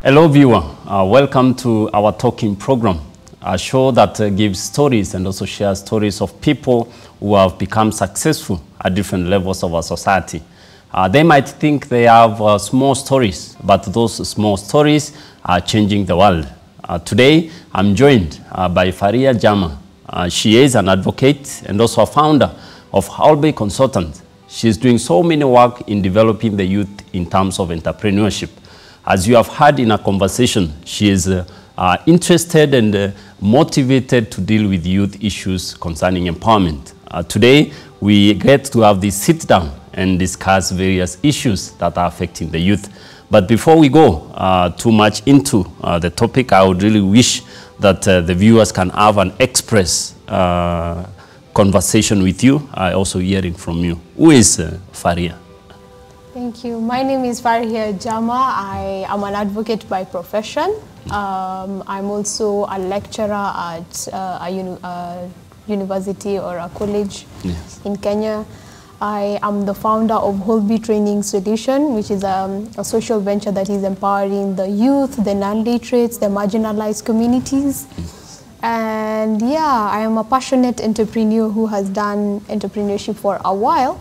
Hello viewer, welcome to our talking program, a show that gives stories and also shares stories of people who have become successful at different levels of our society. They might think they have small stories, but those small stories are changing the world. Today, I'm joined by Farhia Jama. She is an advocate and also a founder of Halbe Consultant. She's doing so many work in developing the youth in terms of entrepreneurship. As you have heard in our conversation, she is interested and motivated to deal with youth issues concerning empowerment. Today, we get to have this sit down and discuss various issues that are affecting the youth. But before we go too much into the topic, I would really wish that the viewers can have an express conversation with you, also hearing from you. Who is Farhia? Thank you. My name is Farhia Jama. I am an advocate by profession. I'm also a lecturer at a university or a college in Kenya. I am the founder of Holby Training Solution, which is a social venture that is empowering the youth, the non-literates, the marginalized communities. And yeah, I am a passionate entrepreneur who has done entrepreneurship for a while.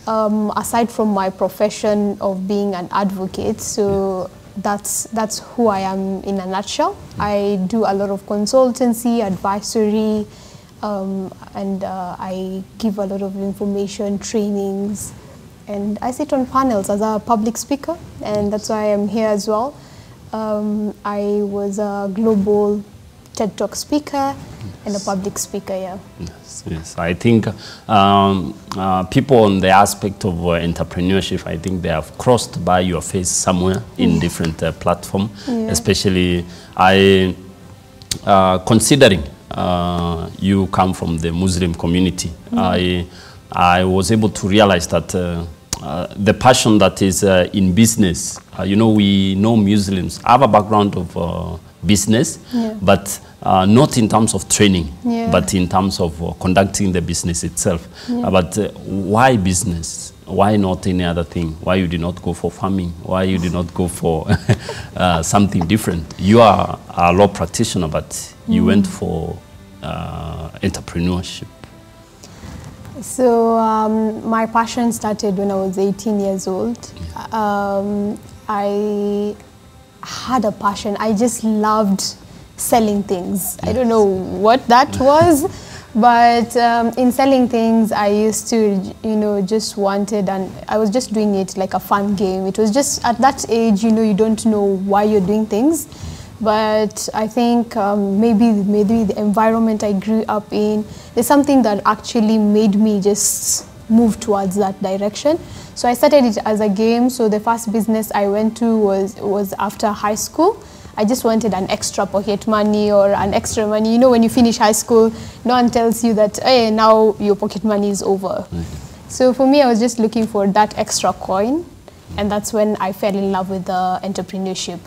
Aside from my profession of being an advocate, so that's who I am in a nutshell. I do a lot of consultancy, advisory, and I give a lot of information, trainings, and I sit on panels as a public speaker, and that's why I'm here as well. I was a global TED Talk speaker and a public speaker, yeah. Yes. I think people on the aspect of entrepreneurship, I think they have crossed by your face somewhere in different platforms, especially considering you come from the Muslim community. I was able to realize that the passion that is in business, we know Muslims have a background of business, but not in terms of training, but in terms of conducting the business itself. But why business? Why not any other thing? Why you did not go for farming? Why you did not go for something different? You are a law practitioner, but you went for entrepreneurship. So my passion started when I was 18 years old. I had a passion. I just loved selling things. I don't know what that was, but in selling things, I used to, just wanted, and I was just doing it like a fun game. It was just at that age, you don't know why you're doing things. But I think maybe the environment I grew up in, there's something that actually made me just move towards that direction. So I started it as a game. So the first business I went to was after high school. I just wanted an extra pocket money or an extra money. When you finish high school, no one tells you that, hey, now your pocket money is over. So for me, I was just looking for that extra coin. And that's when I fell in love with the entrepreneurship.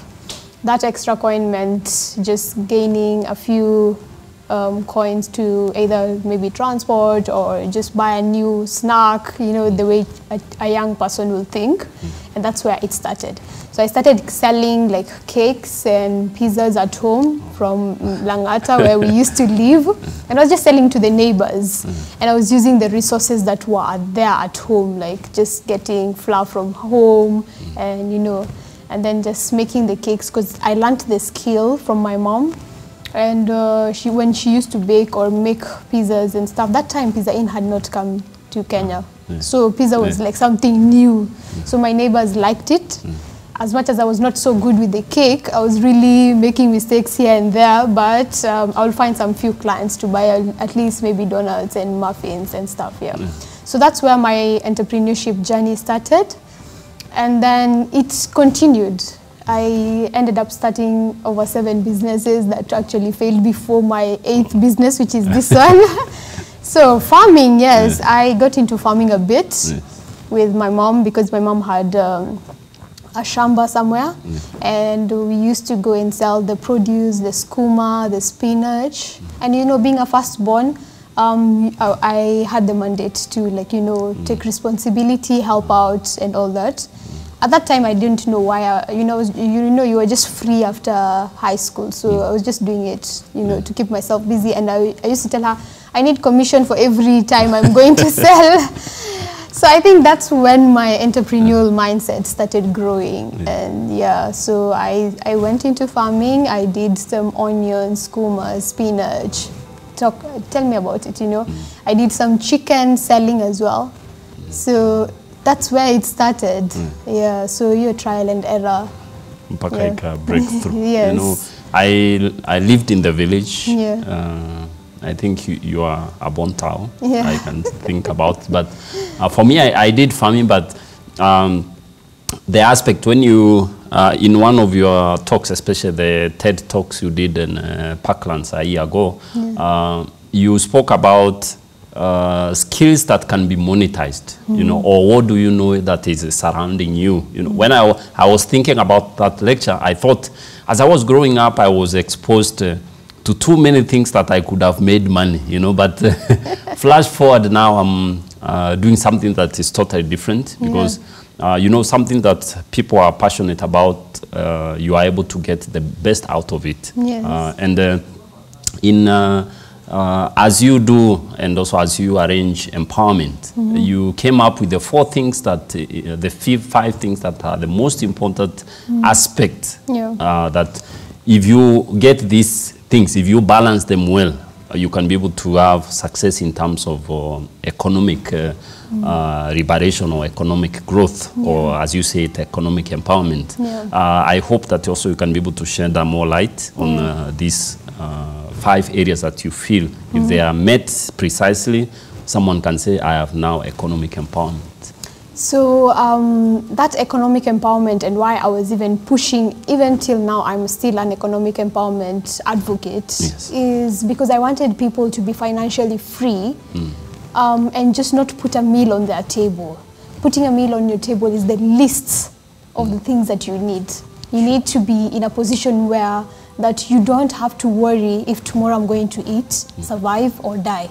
That extra coin meant just gaining a few coins to either maybe transport or just buy a new snack, the way a young person will think. And that's where it started. So I started selling like cakes and pizzas at home from Langata, where we used to live. And I was just selling to the neighbors. And I was using the resources that were there at home, like just getting flour from home and, and then just making the cakes, because I learned the skill from my mom. And when she used to bake or make pizzas and stuff, that time Pizza Inn had not come to Kenya. So pizza was like something new. So my neighbors liked it. As much as I was not so good with the cake, I was really making mistakes here and there, but I'll find some few clients to buy at least maybe donuts and muffins and stuff, So that's where my entrepreneurship journey started. And then it continued. I ended up starting over 7 businesses that actually failed before my 8th business, which is this one. So farming, yes, I got into farming a bit with my mom, because my mom had a shamba somewhere, and we used to go and sell the produce, the skooma, the spinach, and being a firstborn, I had the mandate to take responsibility, help out, and all that. at that time I didn't know why. You were just free after high school, so I was just doing it, to keep myself busy. And I used to tell her, I need commission for every time I'm going to sell. So I think that's when my entrepreneurial mindset started growing. And so I went into farming. I did some onions, kumas, spinach. Tell me about it, I did some chicken selling as well. So that's where it started. So your trial and error. Breakthrough. Yes. I lived in the village. I think you are a Bontao. I can think about. But for me, I did farming, but the aspect when you, in one of your talks, especially the TED Talks you did in Parklands a year ago, you spoke about skills that can be monetized, or what do you know that is surrounding you? When I was thinking about that lecture, I thought, as I was growing up, I was exposed to too many things that I could have made money, but flash forward now, I'm doing something that is totally different because, something that people are passionate about, you are able to get the best out of it. As you do, and also as you arrange empowerment, you came up with the 4 things that, the 5 things that are the most important aspect, that if you get these things, if you balance them well, you can be able to have success in terms of economic liberation or economic growth, or as you say it, economic empowerment. I hope that also you can be able to shed more light on these 5 areas that you feel, if they are met precisely, someone can say, I have now economic empowerment. So that economic empowerment, and why I was even pushing, even till now I'm still an economic empowerment advocate, is because I wanted people to be financially free and just not put a meal on their table. Putting a meal on your table is the least of the things that you need. You need to be in a position where that you don't have to worry if tomorrow I'm going to eat, survive or die.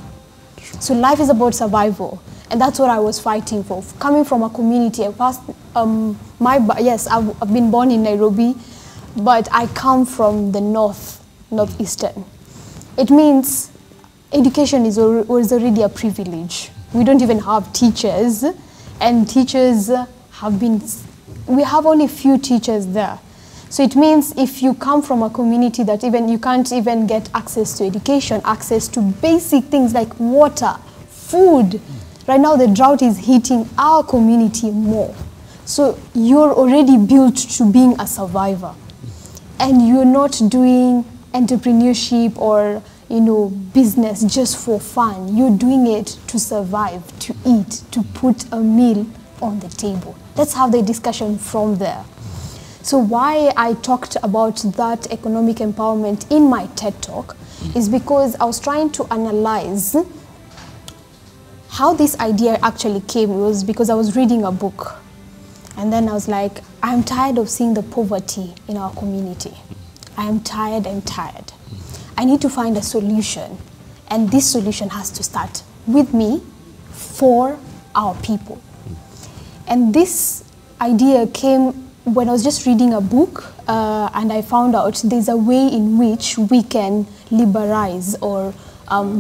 So life is about survival. And that's what I was fighting for. Coming from a community, I've been born in Nairobi, but I come from the northeastern. It means education was already a privilege. We don't even have teachers, and teachers we have only few teachers there. So it means if you come from a community that you can't even get access to education, access to basic things like water, food. Right now the drought is hitting our community more. So you're already built to being a survivor. And you're not doing entrepreneurship or business just for fun. You're doing it to survive, to eat, to put a meal on the table. Let's have the discussion from there. So why I talked about that economic empowerment in my TED Talk is because I was trying to analyze how this idea actually came. Was because I was reading a book, and then I was like, I'm tired of seeing the poverty in our community. I'm tired. I need to find a solution, and this solution has to start with me, for our people. And this idea came when I was just reading a book, and I found out there's a way in which we can liberalize or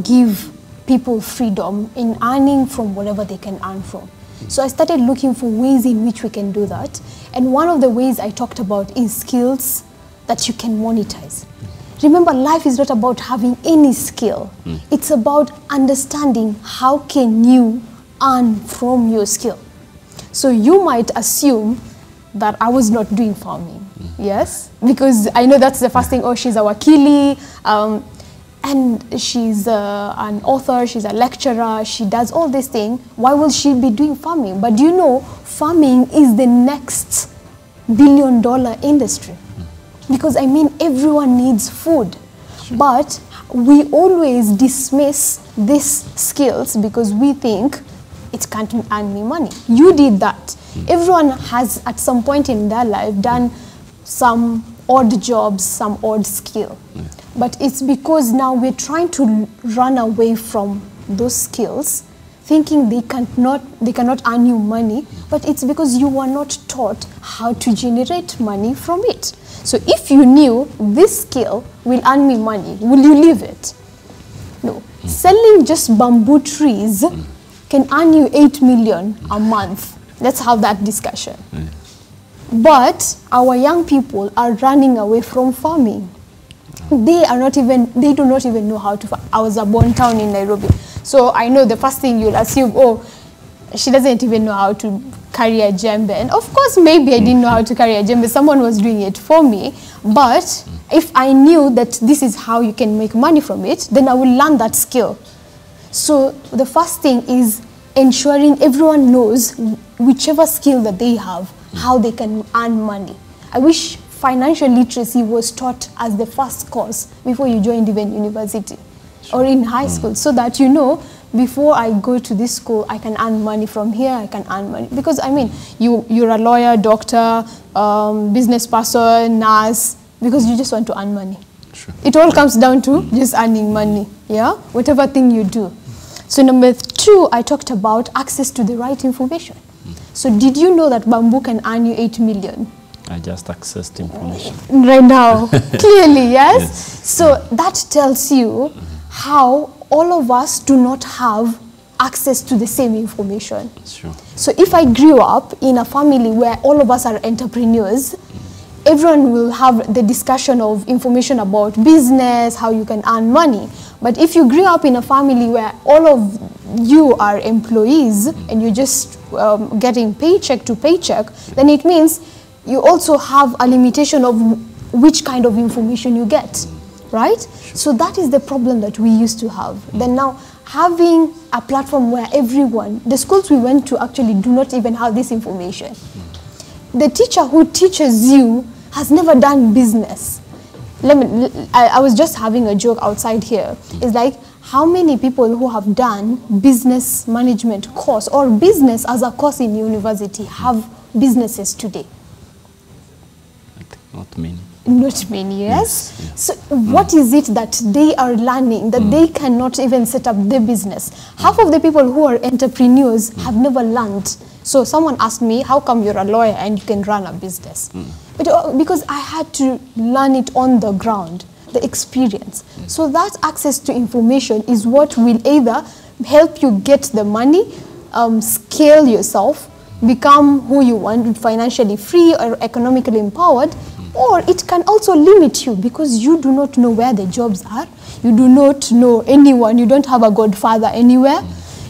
give people freedom in earning from whatever they can earn from. So I started looking for ways in which we can do that. And one of the ways I talked about is skills that you can monetize. Remember, life is not about having any skill. It's about understanding how can you earn from your skill. So you might assume that I was not doing farming, yes? Because I know that's the first thing, oh, she's a wakili, and she's an author, she's a lecturer, she does all these things. Why will she be doing farming? But do you know, farming is the next billion-dollar industry. Because I mean, everyone needs food. But we always dismiss these skills because we think it can't earn me money. You did that. Everyone has, at some point in their life, done some odd jobs, some odd skill. But it's because now we're trying to run away from those skills thinking they cannot earn you money, but it's because you were not taught how to generate money from it. So if you knew this skill will earn me money, will you leave it? No. Selling just bamboo trees can earn you 8 million a month. Let's have that discussion. But our young people are running away from farming. They do not even know how to farm. I was born town in Nairobi. So I know the first thing you'll assume, oh, she doesn't even know how to carry a djembe. And of course, maybe I didn't know how to carry a djembe. Someone was doing it for me. But if I knew that this is how you can make money from it, then I will learn that skill. So the first thing is ensuring everyone knows whichever skill that they have, how they can earn money. I wish financial literacy was taught as the first course before you joined even university or in high school, so that you know, before I go to this school, I can earn money from here, I can earn money. Because I mean, you're a lawyer, doctor, business person, nurse, because you just want to earn money. Sure. It all comes down to just earning money, yeah? Whatever thing you do. So number 2, I talked about access to the right information. So did you know that bamboo can earn you 8 million? I just accessed information. Right now, clearly, yes? So that tells you how all of us do not have access to the same information. Sure. So if I grew up in a family where all of us are entrepreneurs, everyone will have the discussion of information about business, how you can earn money. But if you grew up in a family where all of you are employees and you're just getting paycheck to paycheck, then it means you also have a limitation of which kind of information you get, right? So that is the problem that we used to have. Then now, having a platform where everyone, the schools we went to actually do not even have this information. The teacher who teaches you has never done business. I was just having a joke outside here. It's like, how many people who have done business management course or business as a course in university have businesses today? Not many. Not many, yes? Yes. So what is it that they are learning that they cannot even set up their business? Half of the people who are entrepreneurs have never learned. So someone asked me, how come you're a lawyer and you can run a business? But because I had to learn it on the ground, the experience. So that access to information is what will either help you get the money, scale yourself, become who you want, financially free or economically empowered, or it can also limit you because you do not know where the jobs are, you do not know anyone, you don't have a godfather anywhere,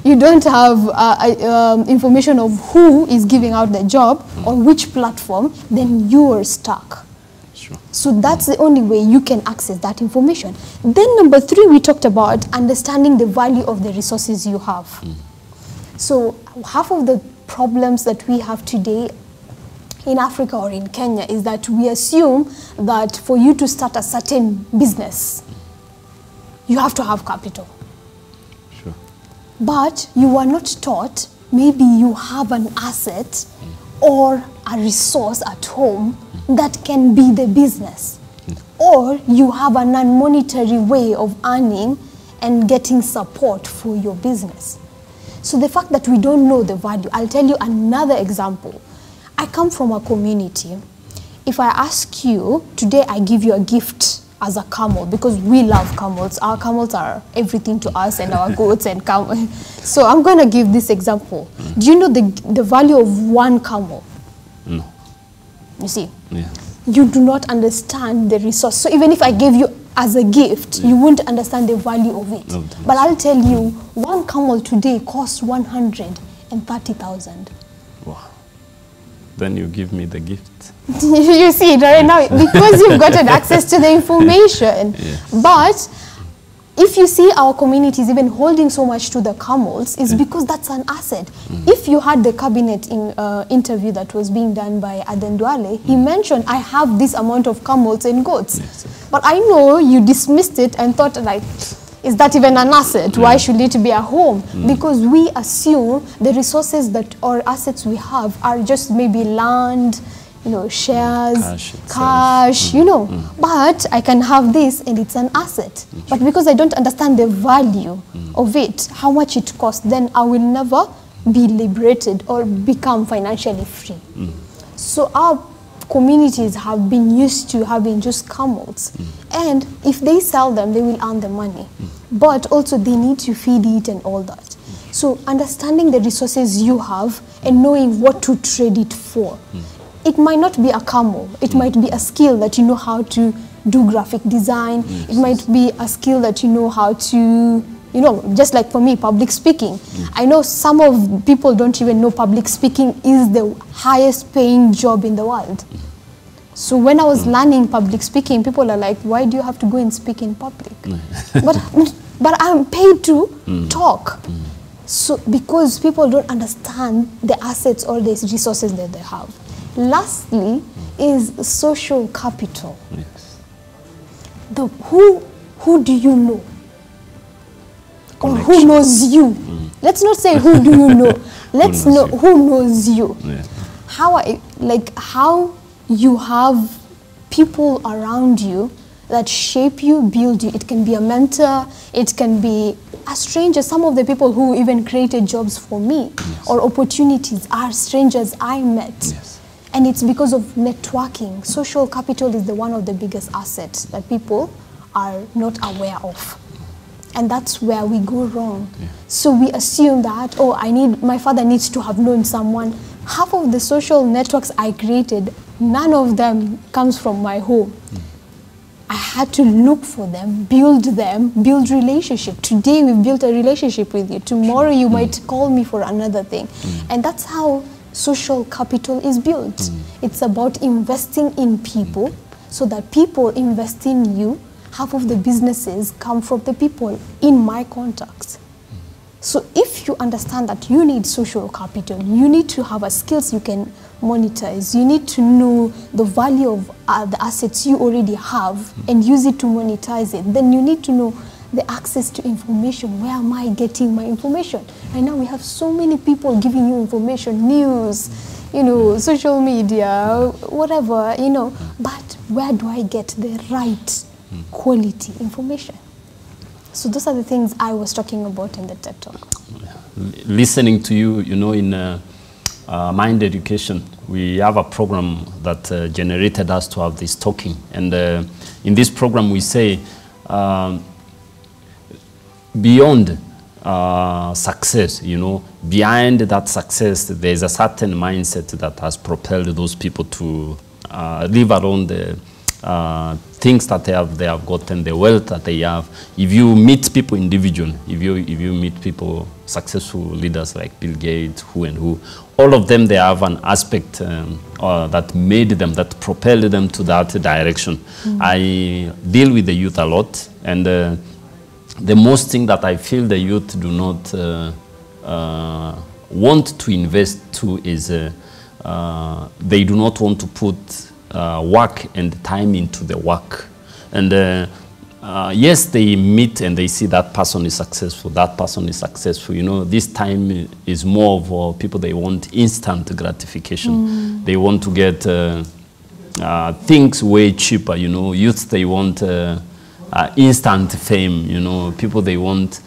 you don't have information of who is giving out the job or which platform, then you are stuck. Sure. So that's the only way you can access that information. Then number 3, we talked about understanding the value of the resources you have. So half of the problems that we have today in Africa or in Kenya is that we assume that for you to start a certain business, you have to have capital. Sure. But you are not taught, maybe you have an asset or a resource at home that can be the business. Or you have a non-monetary way of earning and getting support for your business. So the fact that we don't know the value, I'll tell you another example. I come from a community. If I ask you, today I give you a gift as a camel, because we love camels. Our camels are everything to us, and our goats and camels. So I'm going to give this example. Do you know the value of one camel? No. You see? Yeah. You do not understand the resource. So even if I gave you as a gift, you won't understand the value of it. No, but I'll tell you, one camel today costs 130,000. Wow. Then you give me the gift. You see it right now, because you've gotten access to the information. Yes. But if you see our communities even holding so much to the camels, it's because that's an asset. If you had the cabinet interview that was being done by Aden Duale, he mentioned, I have this amount of camels and goats. Yes. But I know you dismissed it and thought, like, is that even an asset? Why should it be a home? Because we assume the resources that or assets we have are just maybe land, you know, shares, cash, you know. But I can have this and it's an asset. But because I don't understand the value of it, how much it costs, then I will never be liberated or become financially free. So our communities have been used to having just camels. And if they sell them, they will earn the money. But also they need to feed it and all that. So understanding the resources you have and knowing what to trade it for. It might not be a camel. It might be a skill that you know how to do graphic design. It might be a skill that you know how to, you know, just like for me, public speaking. I know some of people don't even know public speaking is the highest paying job in the world. So when I was learning public speaking, people are like, why do you have to go and speak in public? but I'm paid to talk. So because people don't understand the assets or the resources that they have. Lastly is social capital. Yes. Who do you know? Or who knows you? Let's not say who do you know. Let's know who knows you. Yeah. How you have people around you that shape you, build you. It can be a mentor, it can be a stranger. Some of the people who even created jobs for me or opportunities are strangers I met. Yes. And it's because of networking. Social capital is one of the biggest assets that people are not aware of. And that's where we go wrong. Yeah. So we assume that, oh, my father needs to have known someone. Half of the social networks I created, none of them comes from my home. I had to look for them, build relationship. Today we built a relationship with you. Tomorrow you might call me for another thing. And that's how social capital is built. It's about investing in people so that people invest in you. Half of the businesses come from the people in my contacts. So if you understand that you need social capital, you need to have a skills you can monetize. You need to know the value of the assets you already have and use it to monetize it. Then you need to know the access to information. Where am I getting my information? Right now we have so many people giving you information, news, you know, social media, whatever, you know. But where do I get the right quality information? So those are the things I was talking about in the TED Talk. Listening to you, you know, in Mind Education, we have a program that generated us to have this talking. And in this program we say, beyond success, you know, behind that success, there's a certain mindset that has propelled those people to live around the things that they have gotten, the wealth that they have. If you meet people individually, if you meet people, successful leaders like Bill Gates, who and who, all of them, they have an aspect that made them, that propelled them to that direction. I deal with the youth a lot, and the most thing that I feel the youth do not want to invest to is they do not want to put work and time into the work. And yes, they meet and they see that person is successful, that person is successful. You know, this time is more of people, they want instant gratification. They want to get things way cheaper, you know. Youth, they want instant fame, you know. People, they want,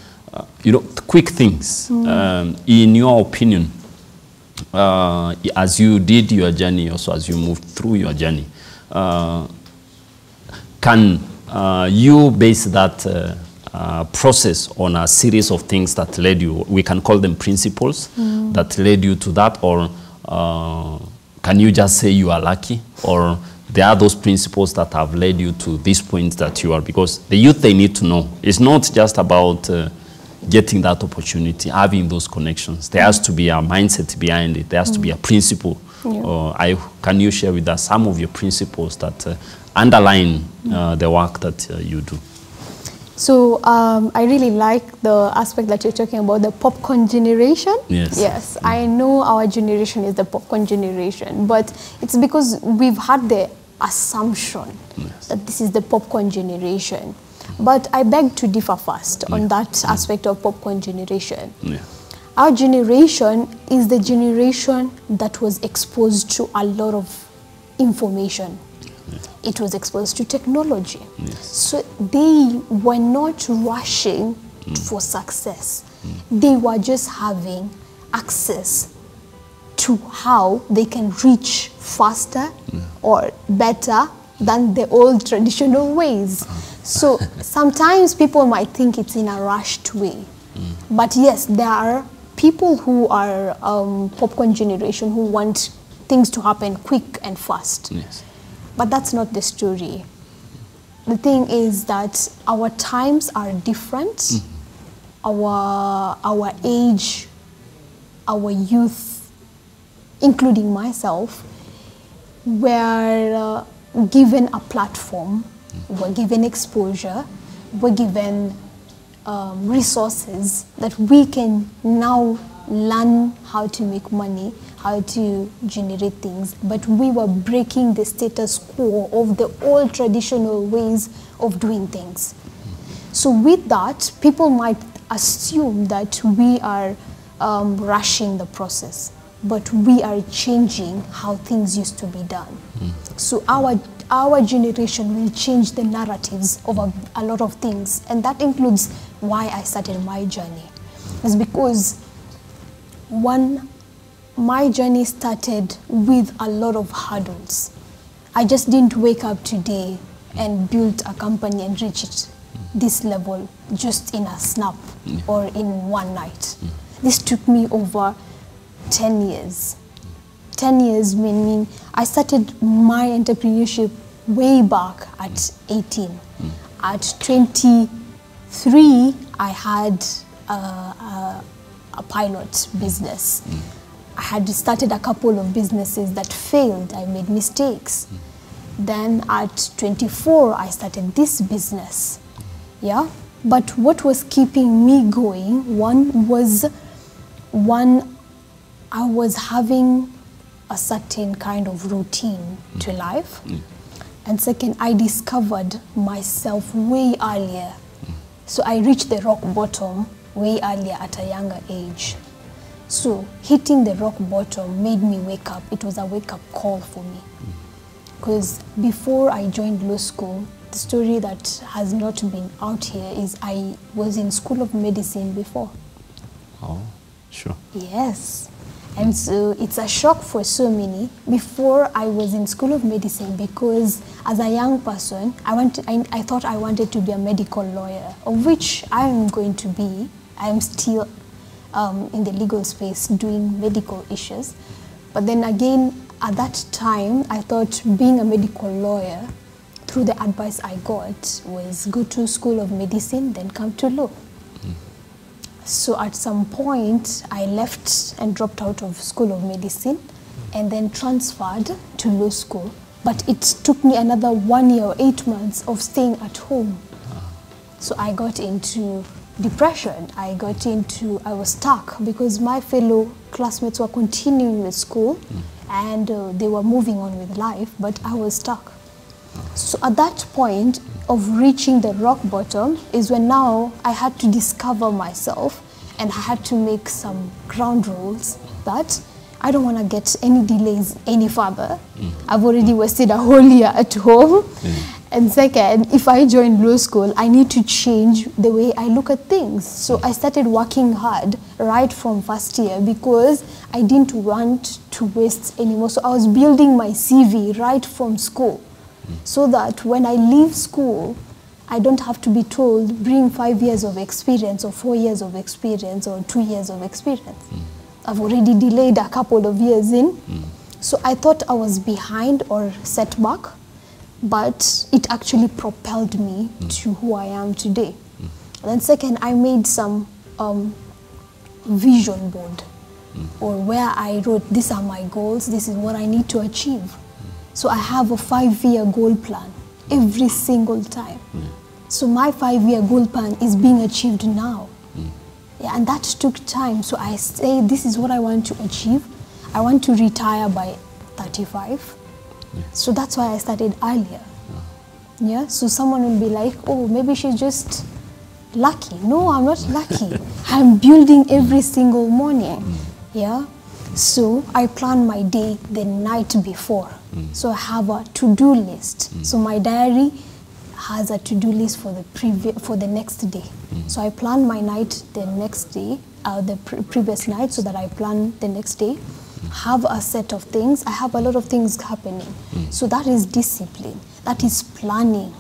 you know, quick things. In your opinion, as you did your journey, also as you moved through your journey, can you base that process on a series of things that led you, we can call them principles, that led you to that, or can you just say you are lucky, or there are those principles that have led you to this point that you are? Because the youth, they need to know. It's not just about getting that opportunity, having those connections. There has to be a mindset behind it. There has to be a principle. Can you share with us some of your principles that underline the work that you do? So I really like the aspect that you're talking about, the popcorn generation. Yes. Yes, I know our generation is the popcorn generation, but it's because we've had the assumption that this is the popcorn generation. But I beg to differ first on that aspect of popcorn generation. Our generation is the generation that was exposed to a lot of information. It was exposed to technology. Yes. So they were not rushing for success. They were just having access to how they can reach faster or better than the old traditional ways. So sometimes people might think it's in a rushed way. But yes, there are people who are popcorn generation who want things to happen quick and fast. Yes. But that's not the story. The thing is that our times are different. Our age, our youth, including myself, were given a platform, were given exposure, were given resources that we can now learn how to make money, how to generate things, but we were breaking the status quo of the old traditional ways of doing things. So with that, people might assume that we are rushing the process, but we are changing how things used to be done. So our generation will change the narratives of a lot of things, and that includes why I started my journey. It's because my journey started with a lot of hurdles. I just didn't wake up today and build a company and reach it this level just in a snap or in one night. This took me over 10 years. 10 years meaning I started my entrepreneurship way back at 18. At 23, I had a pilot business. I had started a couple of businesses that failed. I made mistakes. Then at 24, I started this business. Yeah, but what was keeping me going, one, I was having a certain kind of routine to life. And second, I discovered myself way earlier. So I reached the rock bottom way earlier at a younger age. So hitting the rock bottom made me wake up. It was a wake-up call for me. Because before I joined law school, the story that has not been out here is I was in School of Medicine before. Oh, sure. Yes. And so it's a shock for so many. Before I was in School of Medicine, because as a young person, I thought I wanted to be a medical lawyer, of which I am going to be. I am still in the legal space doing medical issues. But then again, at that time, I thought being a medical lawyer, through the advice I got, was go to School of Medicine, then come to law. So at some point, I left and dropped out of School of Medicine and then transferred to law school. But it took me another 1 year or 8 months of staying at home. So I got into depression. I was stuck because my fellow classmates were continuing with school and they were moving on with life, but I was stuck. So at that point of reaching the rock bottom is when now I had to discover myself and I had to make some ground rules that I don't want to get any delays any further. I've already wasted a whole year at home. And second, if I join law school, I need to change the way I look at things. So I started working hard right from first year because I didn't want to waste anymore. So I was building my CV right from school so that when I leave school, I don't have to be told, bring 5 years of experience or 4 years of experience or 2 years of experience. I've already delayed a couple of years in. So I thought I was behind or set back, but it actually propelled me to who I am today. And then second, I made some vision board or where I wrote, these are my goals, this is what I need to achieve. So I have a 5-year goal plan every single time. So my 5-year goal plan is being achieved now. Yeah, and that took time. So I say, this is what I want to achieve. I want to retire by 35. So that's why I started earlier. Yeah, so someone will be like, oh, maybe she's just lucky. No, I'm not lucky. I'm building every single morning. Yeah. So I plan my day the night before. So I have a to-do list. So my diary has a to-do list for the next day. So I plan my night the next day, the previous night, so that I plan the next day. Have a set of things. I have a lot of things happening. So that is discipline. That is planning.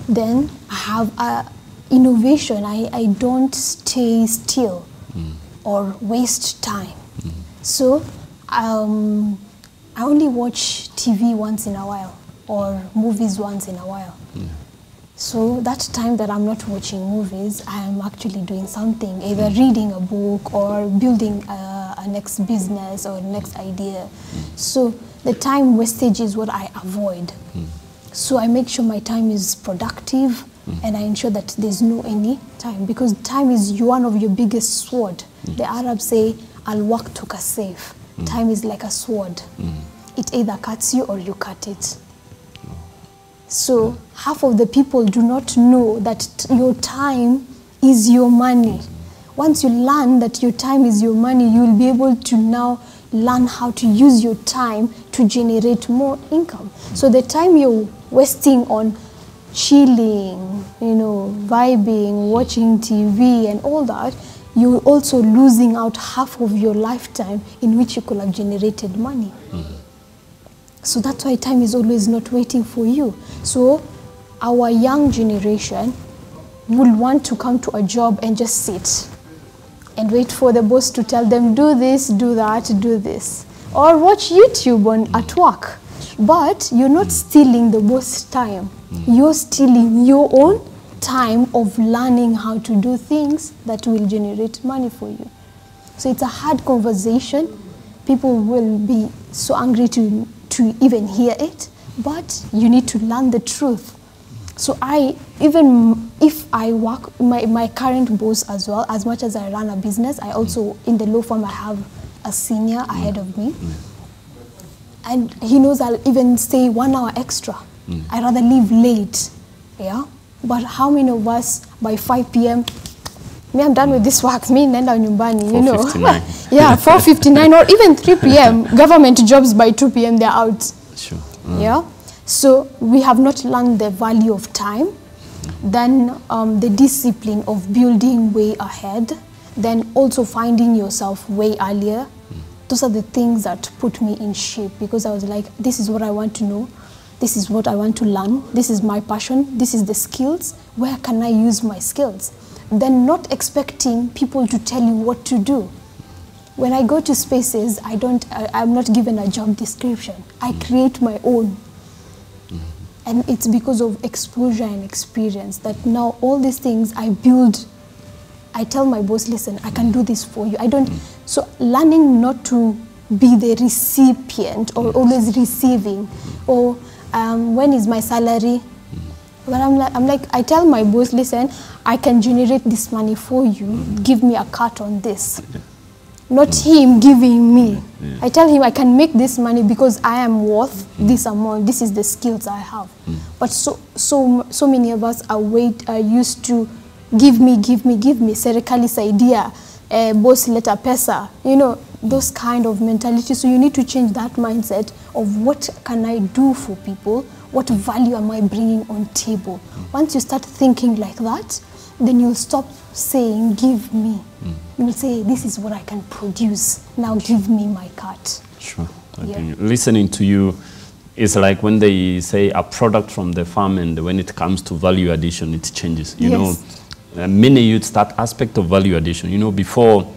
Then I have innovation. I don't stay still or waste time. So I only watch TV once in a while or movies once in a while. So that time that I'm not watching movies, I am actually doing something, either reading a book or building a next business or next idea. So the time wastage is what I avoid. So I make sure my time is productive and I ensure that there's no any time, because time is one of your biggest sword. The Arabs say, al-waqt kasayf. Time is like a sword. It either cuts you or you cut it. So half of the people do not know that your time is your money. Once you learn that your time is your money, you will be able to now learn how to use your time to generate more income. So the time you're wasting on chilling, vibing, watching TV and all that, you're also losing out half of your lifetime in which you could have generated money. So that's why time is always not waiting for you. So our young generation will want to come to a job and just sit and wait for the boss to tell them, do this, do that, do this. Or watch YouTube at work. But you're not stealing the boss' time. You're stealing your own time of learning how to do things that will generate money for you. So it's a hard conversation. People will be so angry to even hear it, but you need to learn the truth. So even if I work, my current boss as well, as much as I run a business, I also, in the law firm, I have a senior ahead of me. And he knows I'll even stay 1 hour extra. I'd rather leave late, yeah? But how many of us, by 5 p.m., me, I'm done with this work, me, nenda nyumbani, you know. Yeah, 4:59 or even 3 p.m. Government jobs by 2 p.m. they're out. Sure. Yeah. So we have not learned the value of time. Then the discipline of building way ahead. Then also finding yourself way earlier. Those are the things that put me in shape, because I was like, this is what I want to know. This is what I want to learn. This is my passion. This is the skills. Where can I use my skills? Then not expecting people to tell you what to do. When I go to spaces, I'm not given a job description. I create my own. And it's because of exposure and experience that now all these things I build. I tell my boss, listen, I can do this for you. So learning not to be the recipient or always receiving, or when is my salary? But I'm like, I tell my boss, listen, I can generate this money for you. Give me a cut on this. Not him giving me. I tell him I can make this money because I am worth this amount. This is the skills I have. But so many of us are used to give me. Serikali saidia, boss leta pesa. You know, those kind of mentality. So you need to change that mindset of what can I do for people? What value am I bringing on table? Once you start thinking like that, then you'll stop saying, give me. You'll say, this is what I can produce. Now give me my cut. Sure. Listening to you, it's like when they say a product from the farm, and when it comes to value addition, it changes. You know, many youths, that aspect of value addition, you know, before,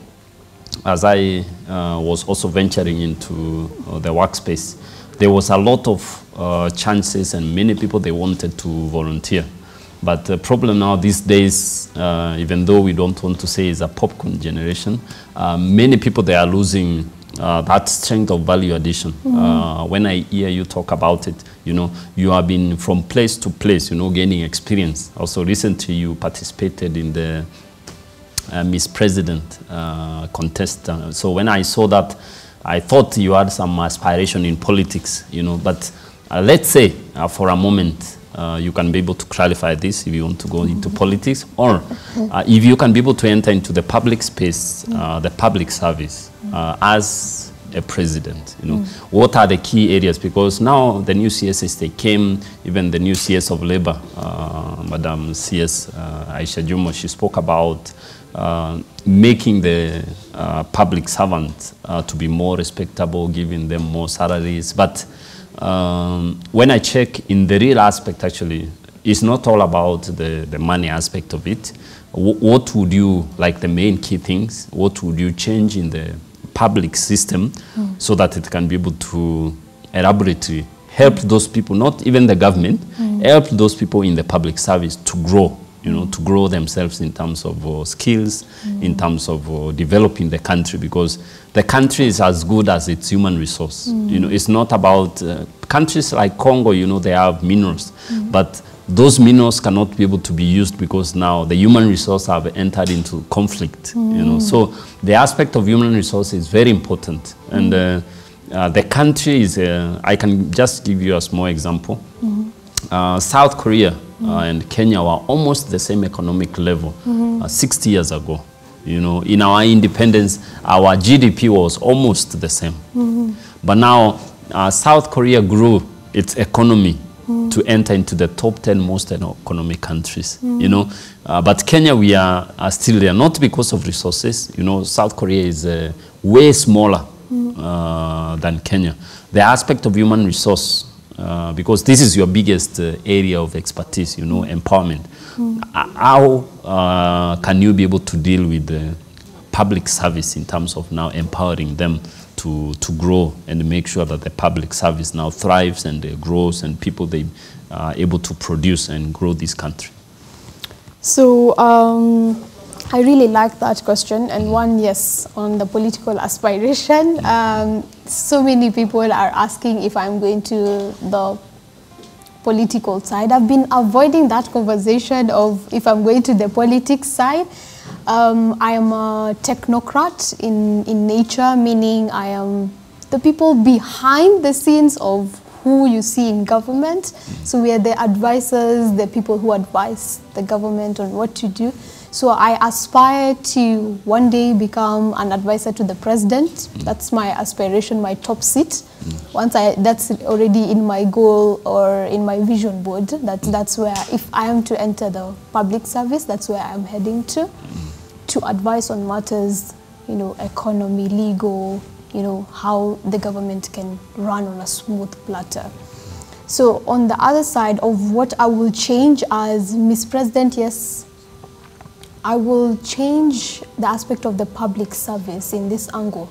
as I was also venturing into the workspace, there was a lot of chances and many people, they wanted to volunteer. But the problem now these days, even though we don't want to say it's a popcorn generation, many people, they are losing that strength of value addition. When I hear you talk about it, you know, you have been from place to place, you know, gaining experience. Also recently you participated in the Miss President contest. So when I saw that, I thought you had some aspiration in politics, you know, but let's say for a moment, you can be able to clarify this if you want to go into politics, or if you can be able to enter into the public space, the public service, as a president? You know, what are the key areas? Because now the new CSs, they came, even the new CS of Labor, Madam CS Aisha Jama, she spoke about making the public servants to be more respectable, giving them more salaries. But when I check in the real aspect, actually, it's not all about the money aspect of it. What would you, like the main key things, what would you change in the public system so that it can be able to elaborately help those people, not even the government, help those people in the public service to grow, you know, to grow themselves in terms of skills, in terms of developing the country, because the country is as good as its human resource. You know, it's not about countries like Congo, you know, they have minerals, but those minerals cannot be able to be used because now the human resource have entered into conflict, you know. So the aspect of human resource is very important. And the country is, I can just give you a small example. South Korea and Kenya were almost the same economic level 60 years ago. You know, in our independence, our GDP was almost the same. But now, South Korea grew its economy to enter into the top 10 most economic countries, you know. But Kenya, we are still there, not because of resources. You know, South Korea is way smaller than Kenya. The aspect of human resource, because this is your biggest area of expertise, you know, empowerment. How can you be able to deal with the public service in terms of now empowering them to grow and make sure that the public service now thrives and grows and people they are able to produce and grow this country? So I really like that question, and one, yes, on the political aspiration. So many people are asking if I'm going to the political side. I've been avoiding that conversation of if I'm going to the politics side. I am a technocrat in nature, meaning I am the people behind the scenes of who you see in government. So we are the advisors, the people who advise the government on what to do. So I aspire to one day become an advisor to the president. That's my aspiration, my top seat. Once that's already in my goal or in my vision board. That's where, if I am to enter the public service, that's where I am heading to advise on matters, you know, economy, legal, you know, how the government can run on a smooth platter. So on the other side of what I will change as Miss President, yes, I will change the aspect of the public service in this angle.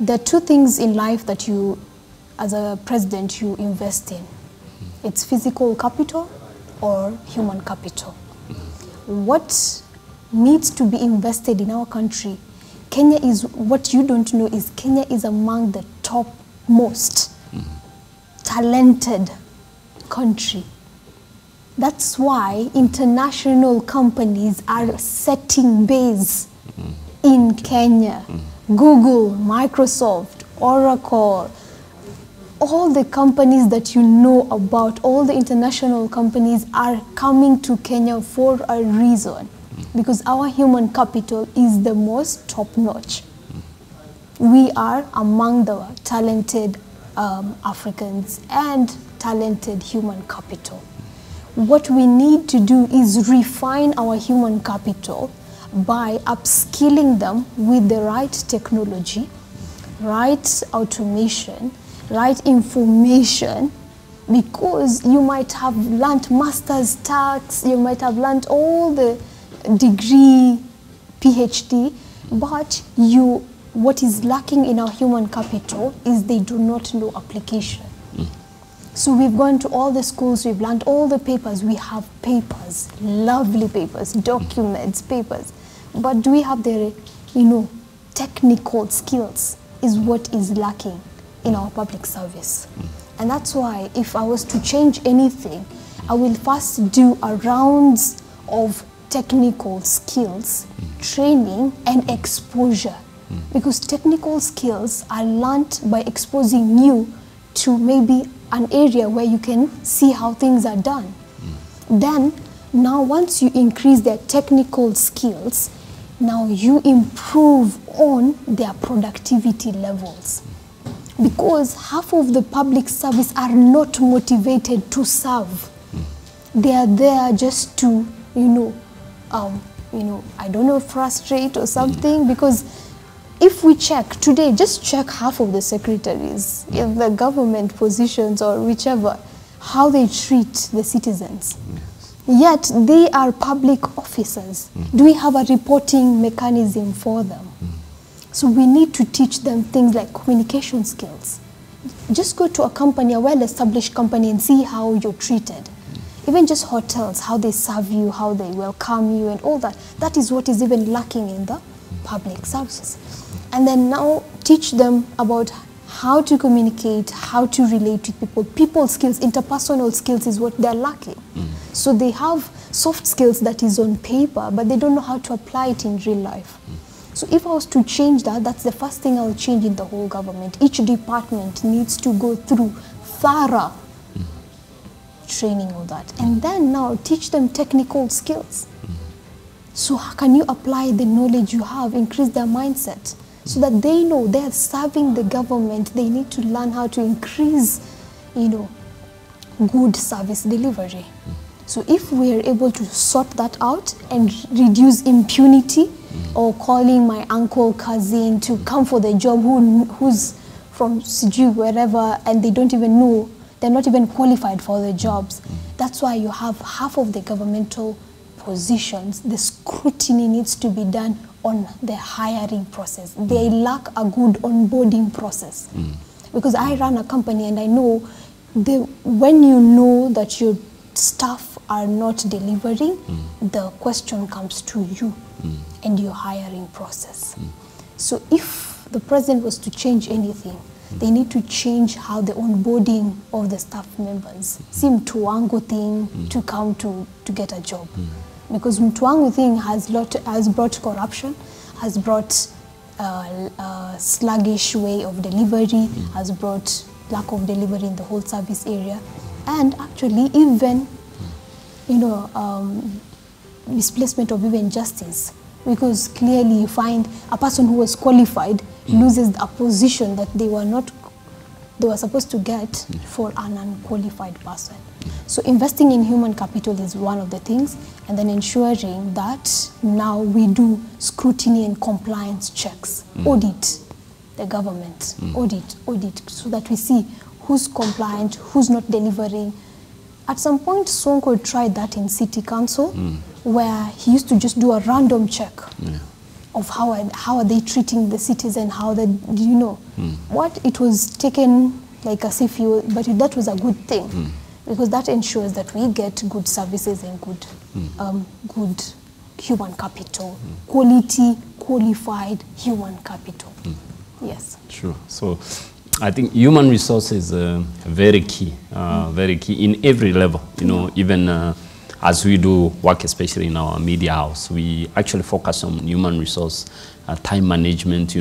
There are two things in life that you, as a president, you invest in. It's physical capital or human capital. What needs to be invested in our country? Kenya is, what you don't know is Kenya is among the top most talented country. That's why international companies are setting base in Kenya. Google, Microsoft, Oracle, all the companies that you know about, all the international companies are coming to Kenya for a reason. Because our human capital is the most top-notch. We are among the talented Africans and talented human capital. What we need to do is refine our human capital by upskilling them with the right technology, right automation, right information, because you might have learned master's tax, you might have learned all the degree, PhD, but what is lacking in our human capital is they do not know application. So we've gone to all the schools, we've learned all the papers, we have papers, lovely papers, documents, papers, but do we have the, you know, technical skills is what is lacking in our public service. And that's why if I was to change anything, I will first do a rounds of technical skills, training and exposure. Because technical skills are learnt by exposing you to maybe an area where you can see how things are done. Then, now once you increase their technical skills, now you improve on their productivity levels. Because half of the public service are not motivated to serve. They are there just to, I don't know, frustrate or something. Because if we check today, just check half of the secretaries in the government positions or whichever, how they treat the citizens. Yet they are public officers. Do we have a reporting mechanism for them? So we need to teach them things like communication skills. Just go to a company, a well-established company, and see how you're treated. Even just hotels, how they serve you, how they welcome you and all that. That is what is even lacking in the public services. And then now teach them about how to communicate, how to relate to people. People skills, interpersonal skills is what they're lacking. So they have soft skills that is on paper, but they don't know how to apply it in real life. So if I was to change that, that's the first thing I'll change in the whole government. Each department needs to go through thorough training on that. And then now teach them technical skills. So how can you apply the knowledge you have, increase their mindset, so that they know they're serving the government. They need to learn how to increase, good service delivery. So if we are able to sort that out and reduce impunity, or calling my uncle, cousin to come for the job who's from Siju, wherever, and they don't even know, they're not even qualified for the jobs. That's why you have half of the governmental positions, the scrutiny needs to be done on the hiring process. They lack a good onboarding process. Because I run a company and I know when you know that your staff are not delivering, the question comes to you and your hiring process. So if the president was to change anything, they need to change how the onboarding of the staff members. See Mtuwangu thing to come to get a job. Because Mtuwangu thing has brought corruption, has brought sluggish way of delivery, has brought lack of delivery in the whole service area, and actually even misplacement of even justice. Because clearly you find a person who was qualified loses a position that they were supposed to get for an unqualified person. So investing in human capital is one of the things, and then ensuring that now we do scrutiny and compliance checks, audit the government, audit, so that we see who's compliant, who's not delivering. At some point, Sonko tried that in City Council, where he used to just do a random check of how are they treating the citizen, how they, what it was taken like as if but that was a good thing, because that ensures that we get good services and good human capital, quality, qualified human capital. Yes. Sure. So I think human resources is very key in every level, even as we do work, especially in our media house, we actually focus on human resource, time management,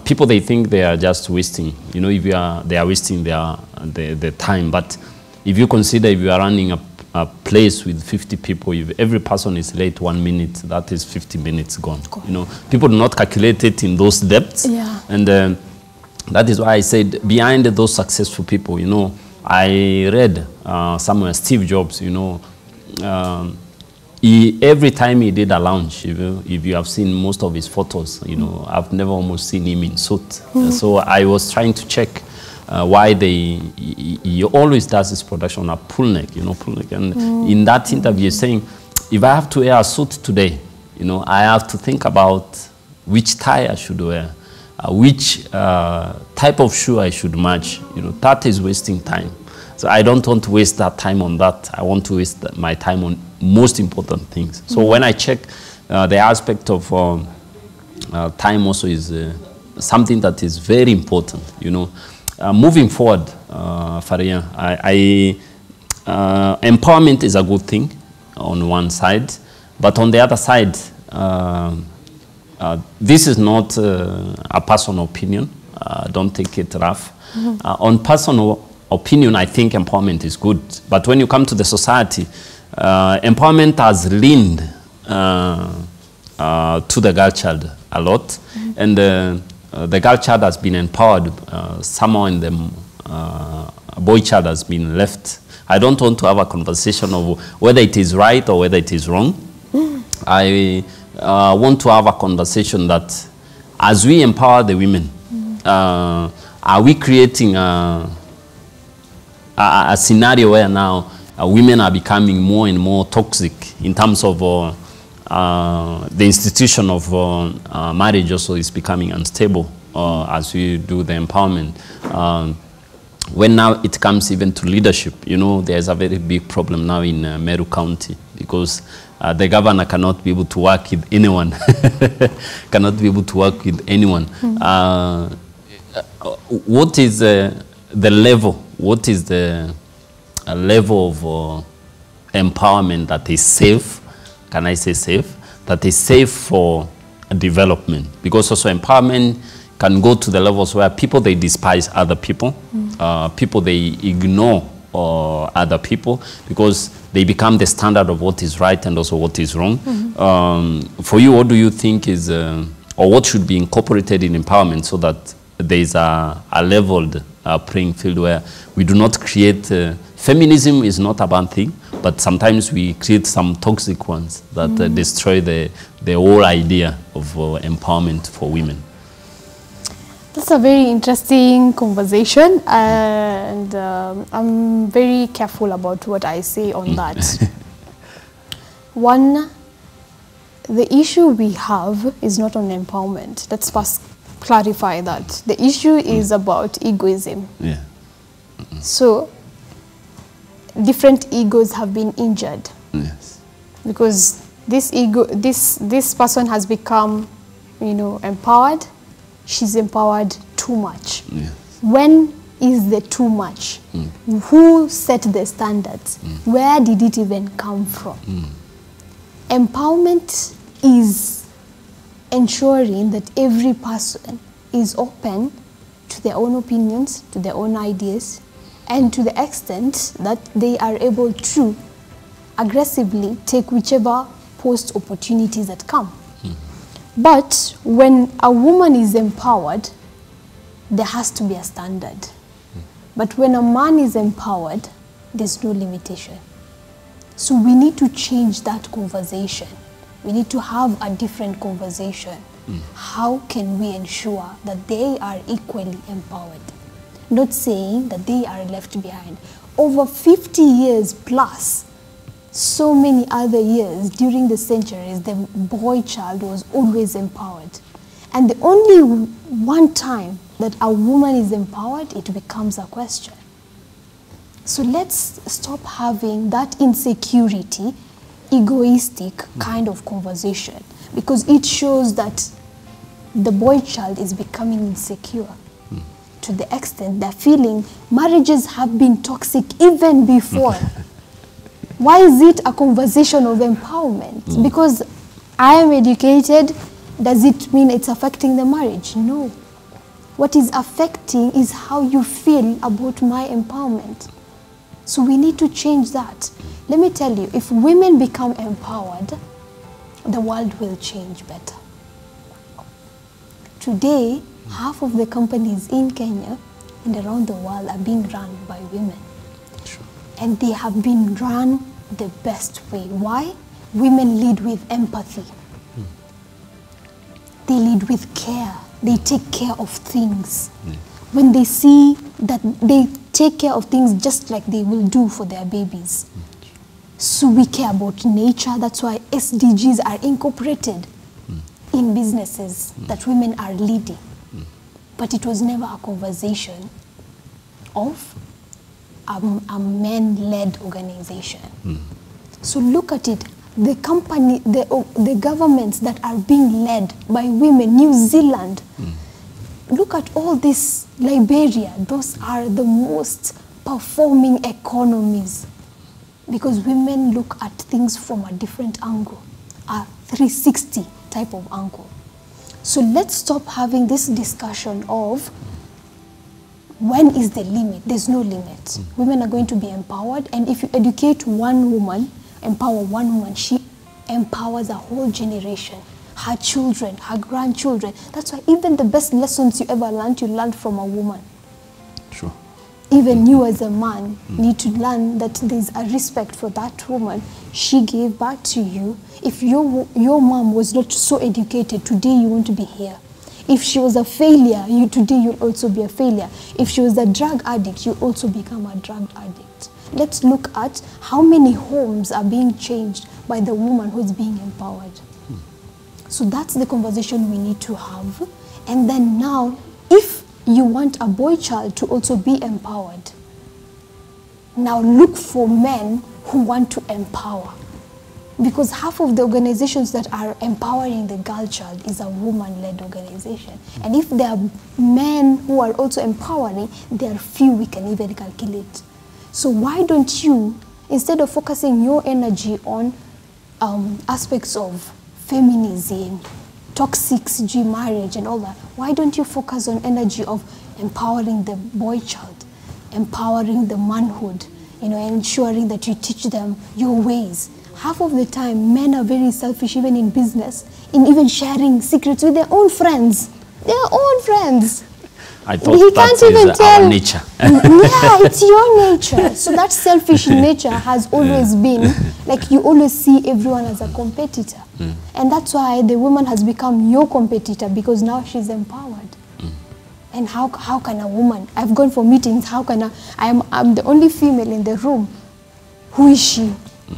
people, they think they are just wasting, if they are wasting their time. But if you consider, if you are running a place with 50 people, if every person is late 1 minute, that is 50 minutes gone. People do not calculate it in those depths. And that is why I said behind those successful people, I read somewhere Steve Jobs, every time he did a launch, if you have seen most of his photos, I've never almost seen him in suit. So I was trying to check why he always does his production a pull neck, pull neck. And in that interview, he's saying, if I have to wear a suit today, I have to think about which tie I should wear, which type of shoe I should match. That is wasting time. So I don't want to waste that time on that. I want to waste my time on most important things. So when I check the aspect of time also is something that is very important, moving forward, Farhia, empowerment is a good thing on one side, but on the other side, this is not a personal opinion. Don't take it rough. On personal opinion, I think empowerment is good. But when you come to the society, empowerment has leaned to the girl child a lot, and the girl child has been empowered somehow, and the boy child has been left. I don't want to have a conversation of whether it is right or whether it is wrong. I want to have a conversation that as we empower the women, are we creating a scenario where now women are becoming more and more toxic in terms of the institution of marriage also is becoming unstable as we do the empowerment. When now it comes even to leadership, you know, there's a very big problem now in Meru County because the governor cannot be able to work with anyone, cannot be able to work with anyone. What is the level? What is the level of empowerment that is safe? Can I say safe? That is safe for development, because also empowerment can go to the levels where people, they despise other people, people, they ignore other people because they become the standard of what is right and also what is wrong. For you, what do you think is, or what should be incorporated in empowerment so that there is a leveled playing field where we do not create, feminism is not a bad thing, but sometimes we create some toxic ones that destroy the whole idea of empowerment for women. That's a very interesting conversation, and I'm very careful about what I say on that. One, the issue we have is not on empowerment. Let's first clarify that. The issue is about egoism. Yeah. So, different egos have been injured. Yes. Because this ego, this person has become, you know, empowered. She's empowered too much. Yes. When is the too much? Who set the standards? Where did it even come from? Empowerment is ensuring that every person is open to their own opinions, to their own ideas, and to the extent that they are able to aggressively take whichever post opportunities that come. But when a woman is empowered, there has to be a standard. But when a man is empowered, there's no limitation. So we need to change that conversation. We need to have a different conversation. How can we ensure that they are equally empowered? Not saying that they are left behind. Over 50 years plus, so many other years during the centuries, the boy child was always empowered. And the only one time that a woman is empowered, it becomes a question. So let's stop having that insecurity, egoistic kind of conversation, because it shows that the boy child is becoming insecure to the extent they're feeling marriages have been toxic even before. Why is it a conversation of empowerment? Because I am educated, does it mean it's affecting the marriage? No. What is affecting is how you feel about my empowerment. So we need to change that. Let me tell you, if women become empowered, the world will change better. Today, half of the companies in Kenya and around the world are being run by women. Sure. And they have been run the best way. Why? Women lead with empathy. They lead with care. They take care of things. When they see that they take care of things just like they will do for their babies. So we care about nature. That's why SDGs are incorporated in businesses that women are leading. But it was never a conversation of a men-led organization. So look at it. The company, the governments that are being led by women, New Zealand, look at all this, Liberia, those are the most performing economies because women look at things from a different angle, a 360 type of angle. So let's stop having this discussion of when is the limit? There's no limit. Women are going to be empowered, and if you educate one woman, empower one woman, she empowers a whole generation. her children, her grandchildren. That's why even the best lessons you ever learned, you learned from a woman. Sure. Even you as a man need to learn that there's a respect for that woman. She gave back to you. If your mom was not so educated, today you won't be here. If she was a failure, today you'll also be a failure. If she was a drug addict, you'll also become a drug addict. Let's look at how many homes are being changed by the woman who's being empowered. So that's the conversation we need to have. And then now, if you want a boy child to also be empowered, now look for men who want to empower. Because half of the organizations that are empowering the girl child is a woman-led organization. And if there are men who are also empowering, there are few we can even calculate. So why don't you, instead of focusing your energy on aspects of feminism, toxic marriage and all that, why don't you focus on energy of empowering the boy child, empowering the manhood, ensuring that you teach them your ways. Half of the time, men are very selfish, even in business, in even sharing secrets with their own friends. Their own friends. I thought that is our nature. Yeah, it's your nature. So that selfish nature has always been, like you always see everyone as a competitor. And that's why the woman has become your competitor, because now she's empowered. And how can a woman, I've gone for meetings, how can I'm the only female in the room. Who is she?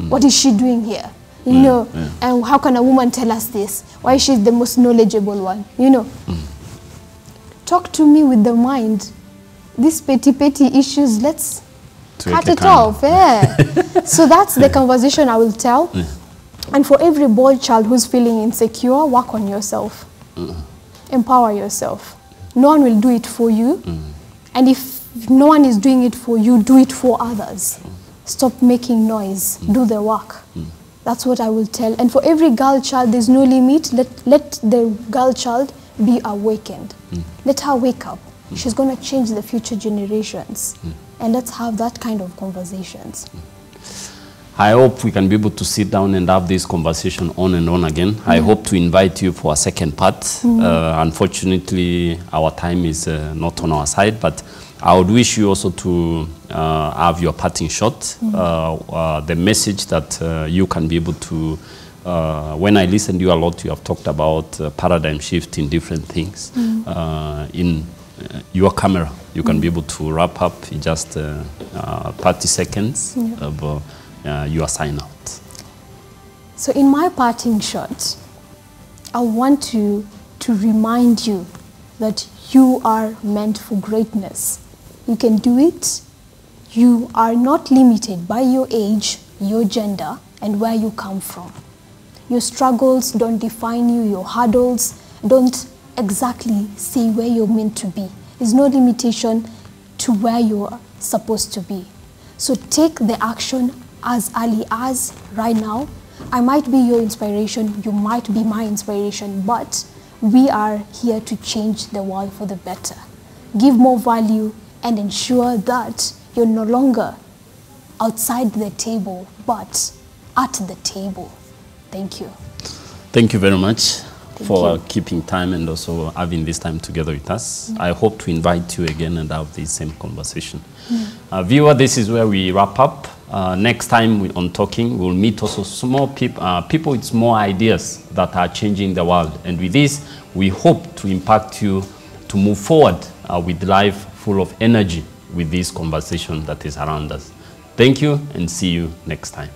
What is she doing here? And how can a woman tell us this? Why she's the most knowledgeable one? Talk to me with the mind. These petty issues, let's cut it off. Yeah. So that's the conversation I will tell. And for every boy child who's feeling insecure, work on yourself. Empower yourself. No one will do it for you. And if no one is doing it for you, do it for others. Stop making noise. Do the work. That's what I will tell. And for every girl child, there's no limit. Let the girl child be awakened. Let her wake up. She's going to change the future generations. And let's have that kind of conversations. I hope we can be able to sit down and have this conversation on and on again. I hope to invite you for a second part. Unfortunately, our time is not on our side, but I would wish you also to have your parting shot, the message that you can be able to, when I listen to you a lot, you have talked about paradigm shift in different things. In your camera, you can be able to wrap up in just 30 seconds of your sign out. So in my parting shot, I want to remind you that you are meant for greatness. You can do it. You are not limited by your age, your gender, and where you come from. Your struggles don't define you. Your hurdles don't exactly say where you're meant to be. There's no limitation to where you're supposed to be. So take the action as early as right now. I might be your inspiration. You might be my inspiration, but we are here to change the world for the better. Give more value and ensure that you're no longer outside the table, but at the table. Thank you. Thank you very much for keeping time and also having this time together with us. I hope to invite you again and have the same conversation. Viewer, this is where we wrap up. Next time on Talking, we'll meet also small people with more ideas that are changing the world. And with this, we hope to impact you to move forward with life full of energy with this conversation that is around us. Thank you and see you next time.